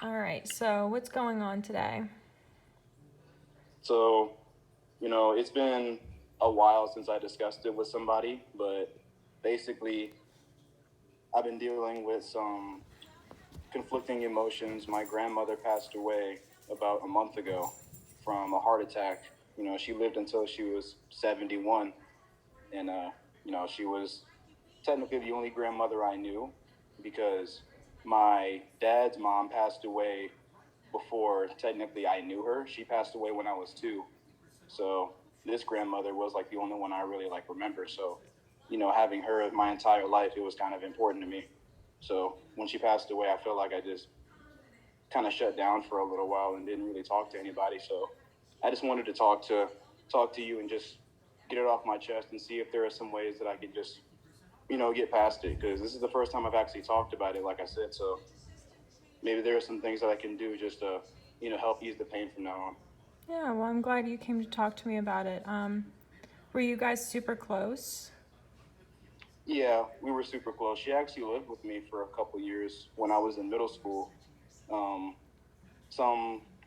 All right, so what's going on today? So, it's been a while since I discussed it with somebody, but basically, I've been dealing with some conflicting emotions. My grandmother passed away about a month ago from a heart attack. She lived until she was 71, and, she was technically the only grandmother I knew because my dad's mom passed away before technically I knew her. She passed away when I was 2. So this grandmother was like the only one I really like remember. So, having her my entire life, it was kind of important to me. So when she passed away, I felt like I just kind of shut down for a little while and didn't really talk to anybody. So I just wanted to talk to you and just get it off my chest and see if there are some ways that I could just get past it, because this is the first time I've actually talked about it, like I said. So maybe there are some things that I can do just to help ease the pain from now on. Yeah, well, I'm glad you came to talk to me about it. Were you guys super close? Yeah, we were super close. She actually lived with me for a couple years when I was in middle school. Um,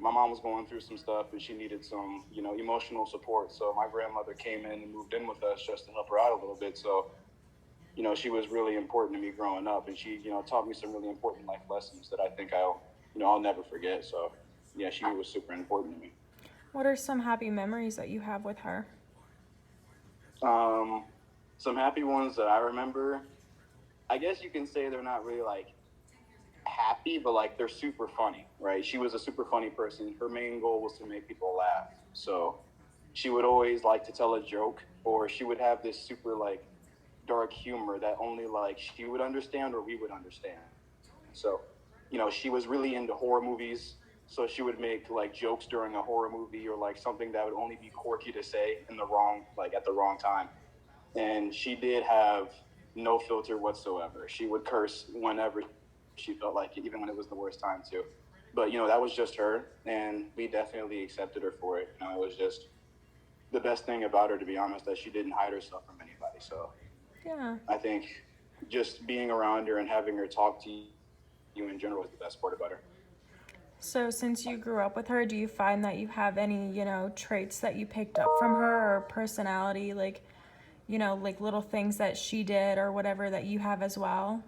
my mom was going through some stuff and she needed some emotional support. So my grandmother came in and moved in with us just to help her out a little bit. So she was really important to me growing up, and she taught me some really important life lessons that I think I'll never forget. So yeah, she was super important to me. What are some happy memories that you have with her? Um, some happy ones that I remember. I guess you can say they're not really like happy, but like they're super funny, right? She was a super funny person. Her main goal was to make people laugh. So she would always like to tell a joke, or she would have this super like dark humor that only like she would understand or we would understand. So, she was really into horror movies. So she would make like jokes during a horror movie, or like something that would only be quirky to say in the wrong, like at the wrong time. And she did have no filter whatsoever. She would curse whenever she felt like it, even when it was the worst time too. But that was just her, and we definitely accepted her for it. It was just the best thing about her, to be honest, that she didn't hide herself from anybody. So Yeah. I think just being around her and having her talk to you in general is the best part about her. So, since you grew up with her, do you find that you have any, traits that you picked up from her or personality, like, like little things that she did or whatever that you have as well?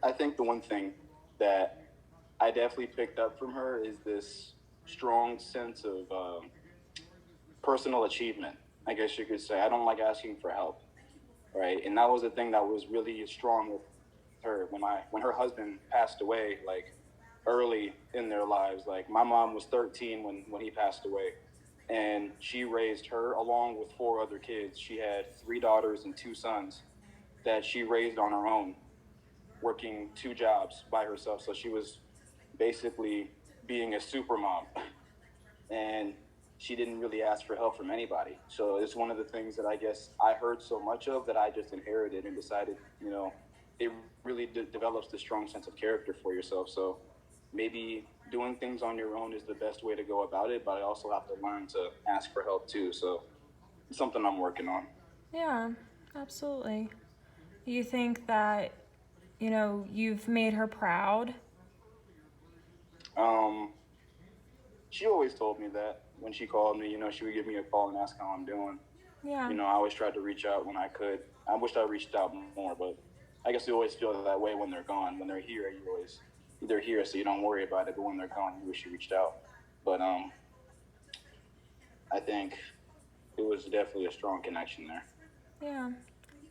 I think the one thing that I definitely picked up from her is this strong sense of personal achievement. I guess you could say I don't like asking for help, right? And that was the thing that was really strong with her when her husband passed away, like early in their lives. Like my mom was 13 when he passed away, and she raised her along with 4 other kids. She had 3 daughters and 2 sons that she raised on her own, working 2 jobs by herself. So she was basically being a super mom, and she didn't really ask for help from anybody. So it's one of the things that I guess I heard so much of that I just inherited and decided, it really develops this strong sense of character for yourself. So maybe doing things on your own is the best way to go about it, but I also have to learn to ask for help too. So it's something I'm working on. Yeah, absolutely. You think that, you've made her proud? Um, she always told me that when she called me, she would give me a call and ask how I'm doing. Yeah. I always tried to reach out when I could. I wished I reached out more, but I guess you always feel that way when they're gone. When they're here, you always they're here, so you don't worry about it. But when they're gone, you wish you reached out. But I think it was definitely a strong connection there. Yeah.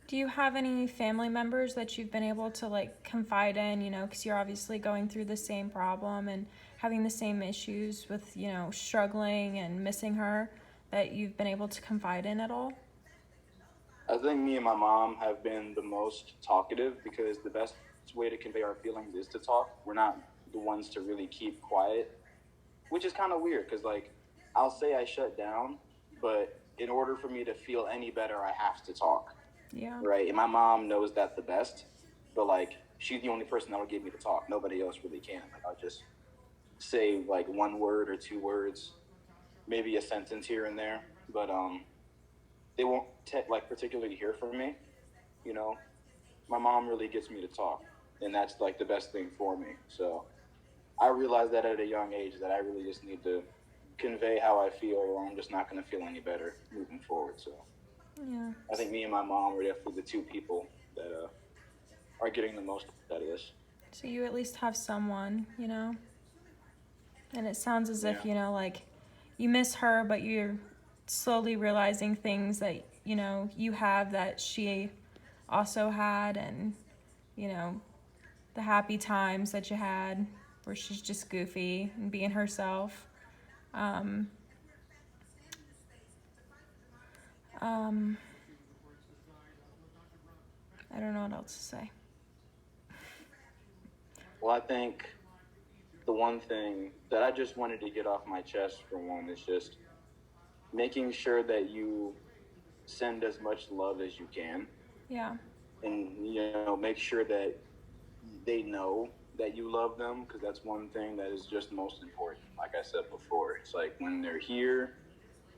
Do you have any family members that you've been able to like confide in, because you're obviously going through the same problem and having the same issues with, struggling and missing her, that you've been able to confide in at all? I think me and my mom have been the most talkative, because the best way to convey our feelings is to talk. We're not the ones to really keep quiet, which is kind of weird because, like, I'll say I shut down, but in order for me to feel any better, I have to talk, Yeah. right? And my mom knows that the best, but like, she's the only person that will get me to talk. Nobody else really can. Like, I'll just say like one word or 2 words, maybe a sentence here and there, but they won't like particularly hear from me. You know, my mom really gets me to talk. and that's like the best thing for me. So I realized that at a young age that I really just need to convey how I feel, or I'm just not going to feel any better moving forward. So Yeah. I think me and my mom were definitely the two people that are getting the most out of this. So you at least have someone, you know? And it sounds as Yeah. if, you know, like you miss her, but you're slowly realizing things that, you know, you have that she also had, and, you know, the happy times that you had where she's just goofy and being herself. Um, um, I don't know what else to say. Well, I think the one thing that I just wanted to get off my chest for one is just making sure that you send as much love as you can, Yeah. and make sure that they know that you love them, because that's one thing that is just most important. Like I said before, it's like when they're here,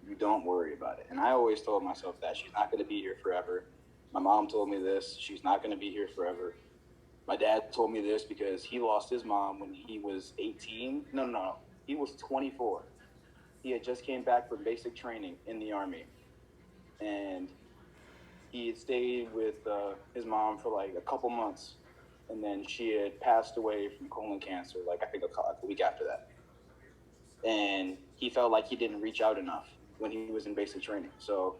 you don't worry about it. And I always told myself that she's not going to be here forever. My mom told me this: she's not going to be here forever. My dad told me this because he lost his mom when he was 18. No, he was 24. He had just came back from basic training in the Army, and he had stayed with his mom for like a couple months, and then she had passed away from colon cancer, like I think a week after that. And he felt like he didn't reach out enough when he was in basic training. So